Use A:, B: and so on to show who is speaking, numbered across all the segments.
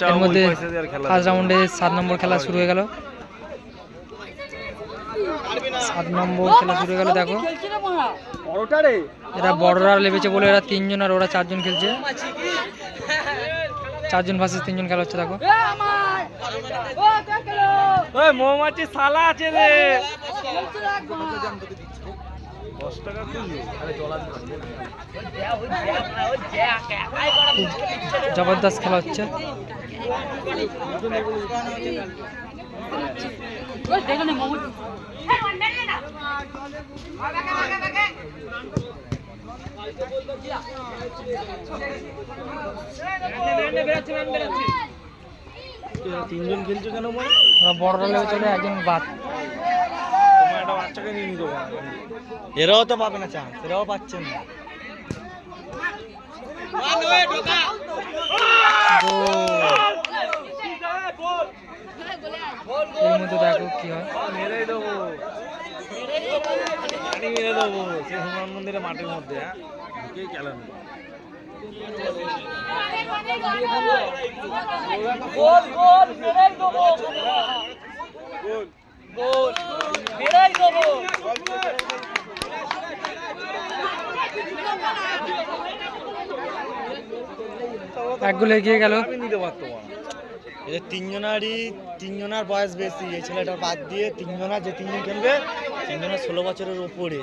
A: এর মধ্যে ফার্স্ট রাউন্ডে 7 নম্বর খেলা শুরু হয়ে গেল। 7 নম্বর খেলা শুরু হয়ে গেল। দেখো এরা বড়রা লেবেছে বলে এরা 3 জন আর ওরা 4 জন খেলছে। 4 জন ভার্সেস 3 জন খেলা হচ্ছে। দেখো
B: মৌমাছি সালা আছে রে।
A: জবরদস্ত খেলা হচ্ছে।
B: তিনজন খেলছো কেন?
A: বড়রা লেগে চলে, একজন বাদ।
B: একটা বাচ্চাকে নিয়ে নিতে পারো। এরাও তো পাবে না চান্স, এরাও পাচ্ছে না।
A: এর মধ্যে দেখো কি হয়।
B: মেরেই দেবো, মেরে দেবো সে হনুমান মন্দিরের মাঠের মধ্যে। হ্যাঁ ঢুকেই খেলেন।
A: এক গোলে এগিয়ে গেল।
B: নিতে পারতো এদের তিনজনার বয়স বেশি। এই ছেলেটা বাদ দিয়ে তিনজনার, যে 3 জন খেলবে 3 জনের 16 বছরের উপরে।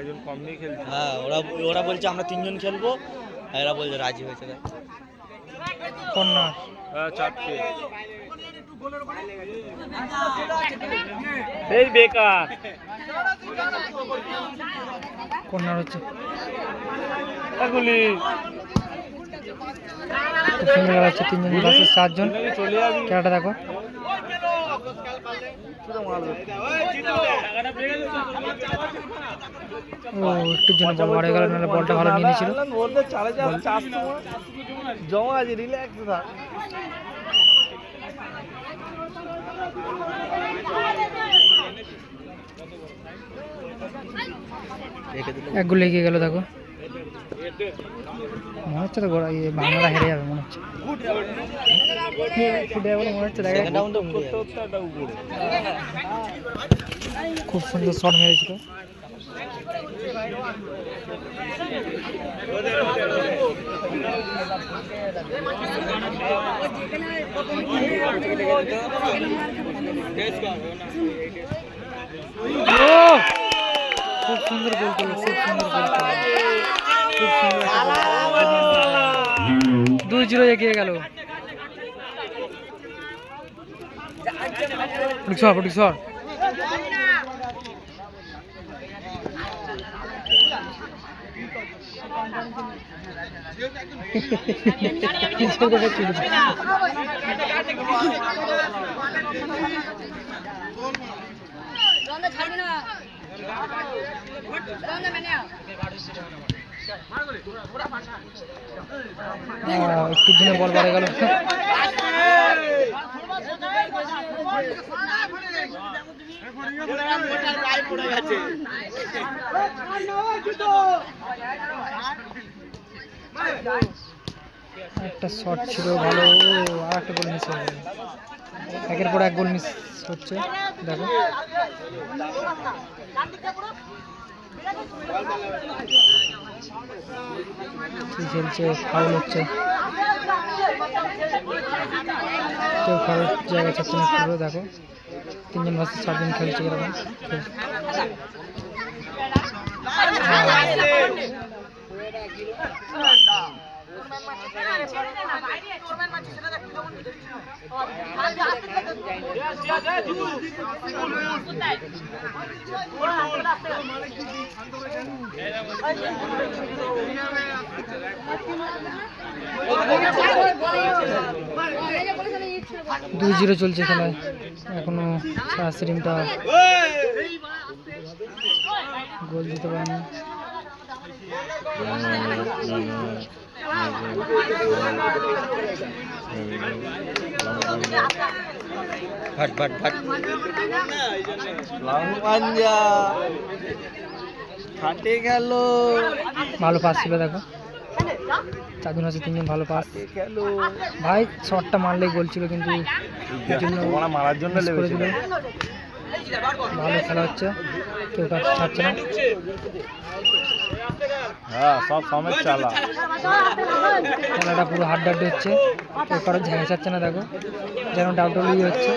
B: একজন কম নিয়ে খেলছে। হ্যাঁ ওরা বলছে আমরা 3 জন খেলবো, আর এরা বলছে রাজি হয়েছে।
A: কর্নার।
B: হ্যাঁ 4টে। এই বেকার
A: কর্নার হচ্ছে।
B: এগুলি
A: খুব সুন্দর খেলা হচ্ছে। 3 জন ভার্সেস 4 জন। খেলাটা দেখো। ও একটুর জন্য বল মারা গেল, নাহলে বলটা ভালো নিয়ে নিয়েছিল।
B: জমা আছে, রিল্যাক্স থাক।
A: এক গোলে এগিয়ে গেল। দেখো মনে হচ্ছে তো বাংলা হেরে যাবে মনে হচ্ছে। মনে হচ্ছে খুব সুন্দর শট মেরেছিল। খুব সুন্দর গোল করলো, খুব সুন্দর গোল করলো, খুব সুন্দর। 2-0 এগিয়ে গেল। প্রোডিউসার একটু দিনে বল বাড়ে গেল। একটা শট ছিল ভালো, আর একটা গোল মিস হয়ে গেল। একের পর এক গোল মিস হচ্ছে। দেখো কি খেলছে, ফাউল হচ্ছে। কেউ ফাউল জায়গা ছাড়ছে না। দেখো 3 জন ভার্সেস 4 জন খেলছে এরকম। দুই 0 চলছে খেলায়, এখনো টিমটা গোল দিতে পারেনি। ফাটে গেল, ভালো পাস ছিল। দেখো চারজন আছে, তিনজন ভালো পাস। ভাই শটটা মারলেই গোল ছিল, কিন্তু এর জন্য
B: মারার জন্য
A: miss করে দিল। ভালো খেলা হচ্ছে, কেউ কাজ ছাড়ছে না।
B: হ্যাঁ সব সমেত চালা।
A: খেলাটা পুরো হাড্ডাহাড্ডি হচ্ছে, কেউ কারো ঝাঁকা ছাড়ছে না। দেখো যেন ডাউটলি হচ্ছে।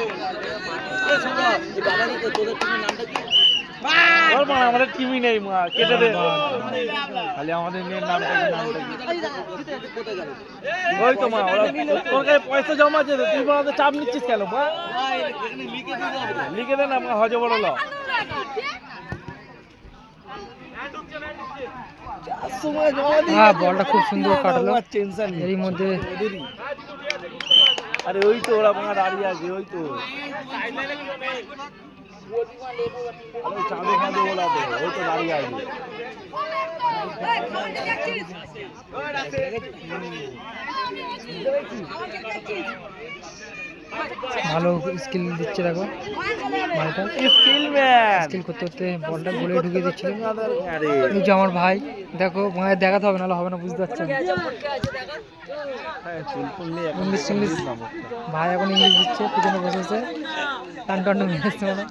B: আমাদের টিমই নেই মা, কেটে দে খালি আমাদের মেয়ের নামটা ওই তো মা, তোর কাছে পয়সা জমা আছে, তুই আমাদের চাপ নিচ্ছিস কেন মা? লিখে দে না মা, হজে বড় ল।
A: হ্যাঁ বলটা খুব সুন্দর কাটলো এরই মধ্যে।
B: আরে ওই তো ওরা মা দাঁড়িয়ে আছে, ওই তো চাঁদে ফাঁদে ওরা তো, ওই তো দাঁড়িয়ে আছে।
A: ভালো স্কিল দিচ্ছে দেখো ভাইটা, স্কিল করতে করতে বলটা গোলে ঢুকিয়ে দিচ্ছিল। এই যে আমার ভাই, দেখো ভাইয়ের দেখাতে হবে, নাহলে হবে না, বুঝতে পারছেন। ইংলিশ ইংলিশ ভাই এখন ইংলিশ দিচ্ছে, পিছনে বসেছে টান টান মেরেছে ওরা।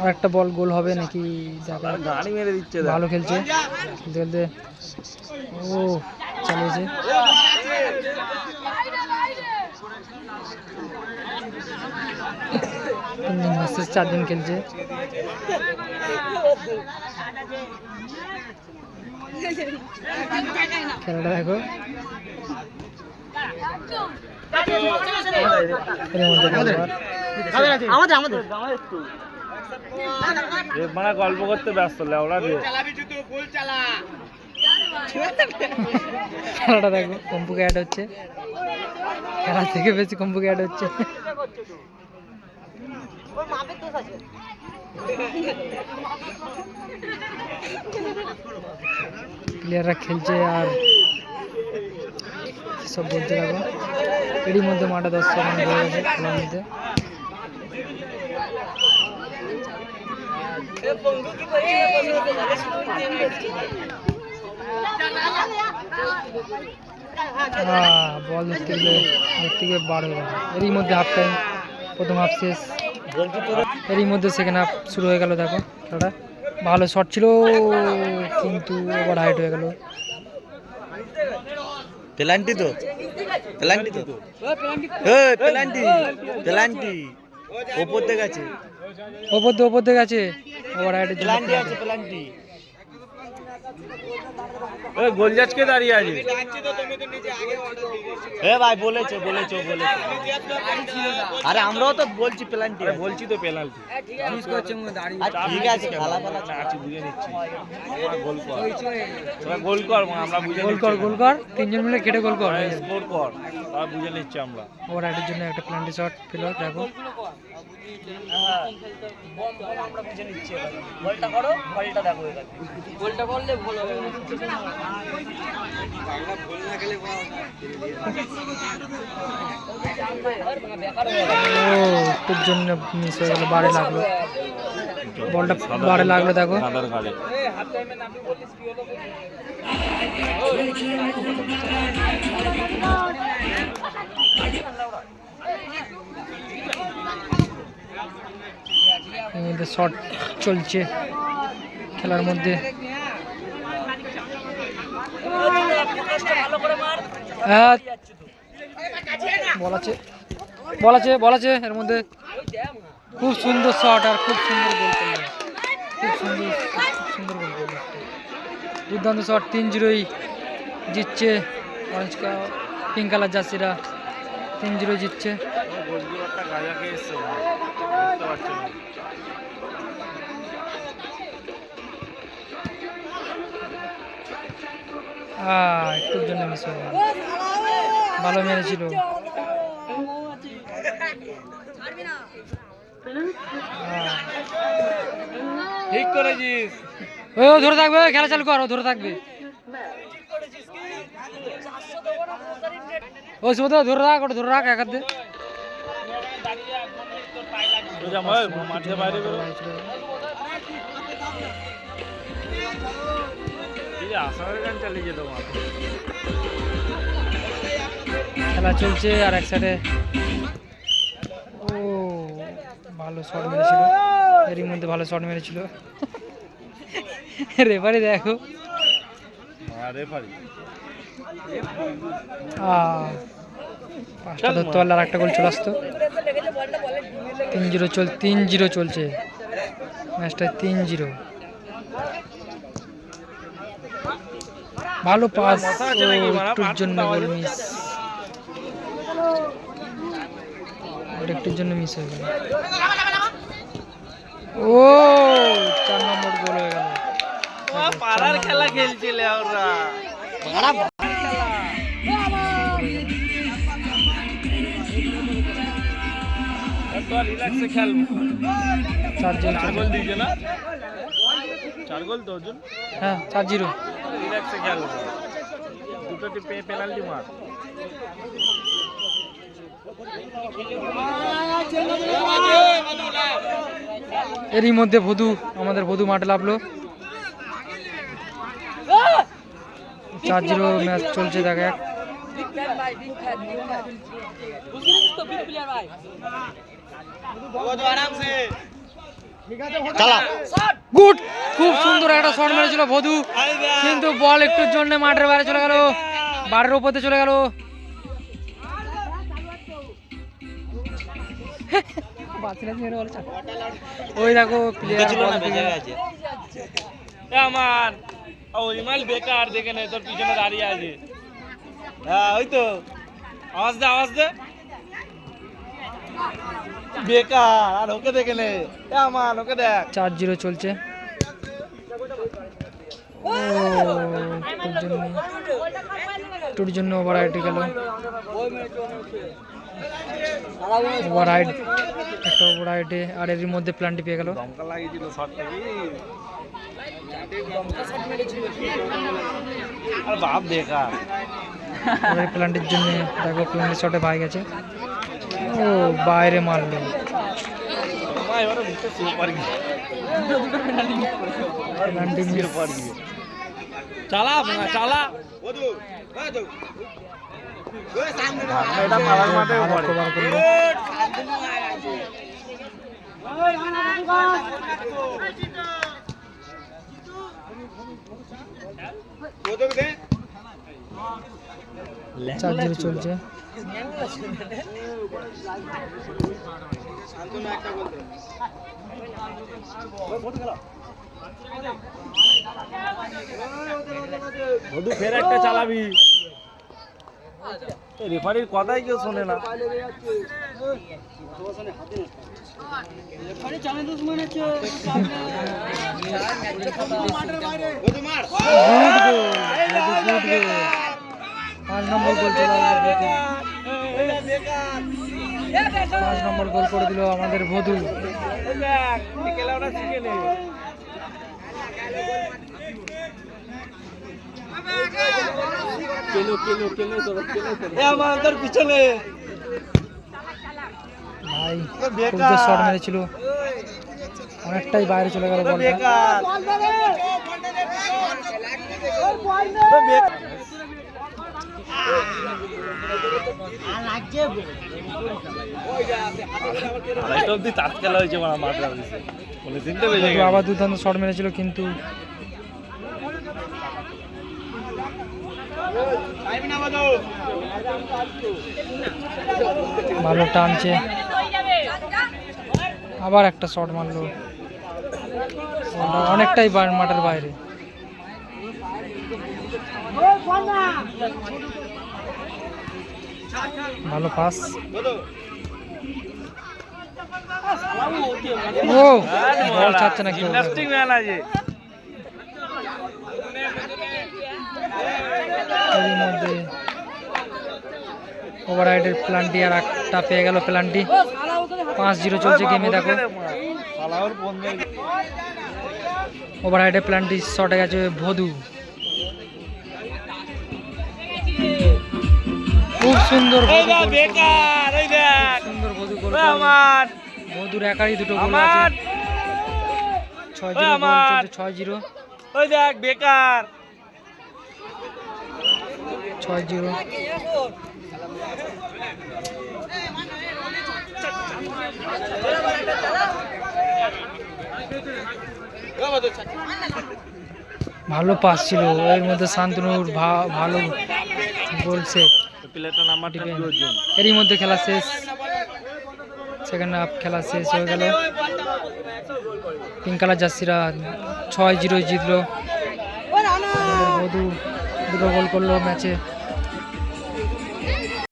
A: আর একটা বল গোল হবে নাকি?
B: গাড়ি মেরে দিচ্ছে,
A: ভালো খেলছে খেলতে খেলতে। ও চালিয়েছে। তিনজন ভার্সেস চারজন খেলছে। খেলাটা দেখো,
B: মানে গল্প করতে ব্যস্ত ওরা দিয়ে।
A: খেলাটা দেখো, কম্পুকে অ্যাড হচ্ছে, খেলা থেকে বেশি কম্পুকে অ্যাড হচ্ছে। প্লেয়াররা খেলছে আর সব বলতে থাকো। এরই মধ্যে মাঠে 10 সেকেন্ড হয়ে গেছে খেলার মধ্যে। বল ধরতে গিয়ে বার হয়ে গেল। এরই মধ্যে হাফ টাইম, প্রথম হাফ শেষ, এরই মধ্যে সেকেন্ড হাফ শুরু হয়ে গেল। দেখো খেলাটা ভালো শট ছিল, কিন্তু ওভার হাইট হয়ে গেল।
B: পেনাল্টি তো, পেনাল্টি তো, পেনাল্টি পেনাল্টি ওপর থেকে আছে,
A: ওপর থেকে আছে, ওভার হাইটের জন্য
B: পেনাল্টি আছে, পেনাল্টি। গোল জাজকে দাঁড়িয়ে আছে। এ ভাই বলেছে বলেছে বলেছে, আরে আমরাও তো বলছি পেনাল্টি, বলছি তো পেনাল্টি। ঠিক আছে খেলা খেলা আছে, বুঝে নিচ্ছি। গোল কর, তোরা গোল কর, আমরা বুঝে
A: গোল কর, গোল কর, তিনজন মিলে কেটে গোল কর,
B: স্কোর কর, তারা বুঝে নিচ্ছি আমরা।
A: ওভার হাইটের জন্য একটা পেনাল্টি শট পেল। দেখো
B: আমরা বুঝে নিচ্ছি, গোলটা করো, গোলটা দেখো, গোলটা করলে ভালো হবে।
A: একটুর জন্য মিস হয়ে গেল, বারে লাগলো বলটা, বারে লাগলো। দেখো শট চলছে খেলার মধ্যে। বল আছে এর মধ্যে। খুব সুন্দর শট আর খুব সুন্দর গোল করলো, খুব সুন্দর গোল করলো, দুর্দান্ত শট। 3-0 জিতছে অরেঞ্জ পিঙ্ক কালার জার্সিরা, 3-0 জিতছে। একটুর জন্য মিস হয়ে গেল, ভালো মেরেছিল। ঠিক করেছিস, ও ধরে থাকবে, খেলা চালু কর, ও ধরে থাকবে। ও সুদা ধরে রাখ, ওটা ধরে রাখ এক হাত দিয়ে।
B: মাঠে বাইরে বেরো।
A: খেলা চলছে আর এক সাইডে ও ভালো শট মেরেছিল, এরই মধ্যে ভালো শট মেরেছিল। রেফারি দেখো, পাঁচটা ধরতে পারলে আর একটা গোল চলে আসতো। 3-0 চলছে ম্যাচটা, 3-0। ভালো পাস, একটুর জন্য গোল মিস, একটুর জন্য মিস হয়ে গেল। ও 4 নম্বর গোল হয়ে গেল।
B: পাড়ার খেলা খেলছিলে ওরা, রিল্যাক্সে খেল।
A: 4
B: গোল দিয়েছে না, 4 গোল তো অর্জুন।
A: হ্যাঁ 4-0।
B: রিল্যাক্সে খেল, দুটো পেনাল্টি মার।
A: এরই মধ্যে আমাদের ভদু মাঠে লাভলো। 4-0 ম্যাচ চলছে, দেখা যাক। গুড, খুব সুন্দর একটা শট মেরেছিল ভদু, কিন্তু বল একটুর জন্য মাঠের বাইরে চলে গেল, বারের উপরে চলে গেল। ওই দেখো প্লেয়ার
B: আমার ইমাল বেকার, দেখে নেই তোর পিছনে দাঁড়িয়ে আছে। হ্যাঁ ওই তো, আওয়াজ দে বেকার, আর ওকে দেখে নে, আমার ওকে দেখ।
A: 4-0 চলছে। একটুর জন্য ওভার রাইড গেল, ওভার রাইড, একটা ওভার রাইডে, আর এর মধ্যে প্ল্যানটি পেয়ে গেল।
B: বাপ বেকার,
A: প্ল্যান্টের জন্য দেখো প্ল্যান্টের শটে ভাই গেছে, ও বাইরে মারলো।
B: চালা চালা,
A: চার্জার চলছে।
B: ফের একটা চালাবি, রেফারির কথাই কেউ শোনে না।
A: পাঁচ নম্বর গোল চলে গেল, 5 নম্বর গোল করে দিল আমাদের ভদু।
B: পিছনে
A: ভাই খুব শট মেরেছিল, অনেকটাই বাইরে চলে গেল বলটা। আবার দুর্দান্ত শট মেরেছিল, কিন্তু ভালো টানছে, আবার একটা শট মারলো, অনেকটাই মাঠের বাইরে। ভালো পাস, ও বল ছাড়ছে না কেউ। এর মধ্যে ওভার রাইডের প্ল্যানটি আর একটা পেয়ে গেল প্ল্যানটি। 5-0 চলছে গেমে, দেখো ওভার রাইডের প্ল্যানটি শটে গেছে ভদু। খুব সুন্দর
B: ওই
A: বধূ
B: দেখ
A: গোল
B: বেকার, ওই দেখ
A: সুন্দর বধূ গোল
B: ওই আমার
A: বধুর একারই দুটো গোল
B: আমার
A: আছে 6-0
B: ওই
A: গোল
B: আমার।
A: চলছে 6-0
B: ওই দেখ বেকার
A: 6-0 ভালো পাস ছিল এর মধ্যে শান্তনুর ভালো গোল সেভ
B: প্লেটার নাম্বারটা কি অর্জন
A: এরই মধ্যে খেলা শেষ সেকেন্ড হাফ খেলা শেষ হয়ে গেল পিঙ্ক কালার জার্সিরা 6-0 জিতলো বধু দুটো গোল করলো ম্যাচে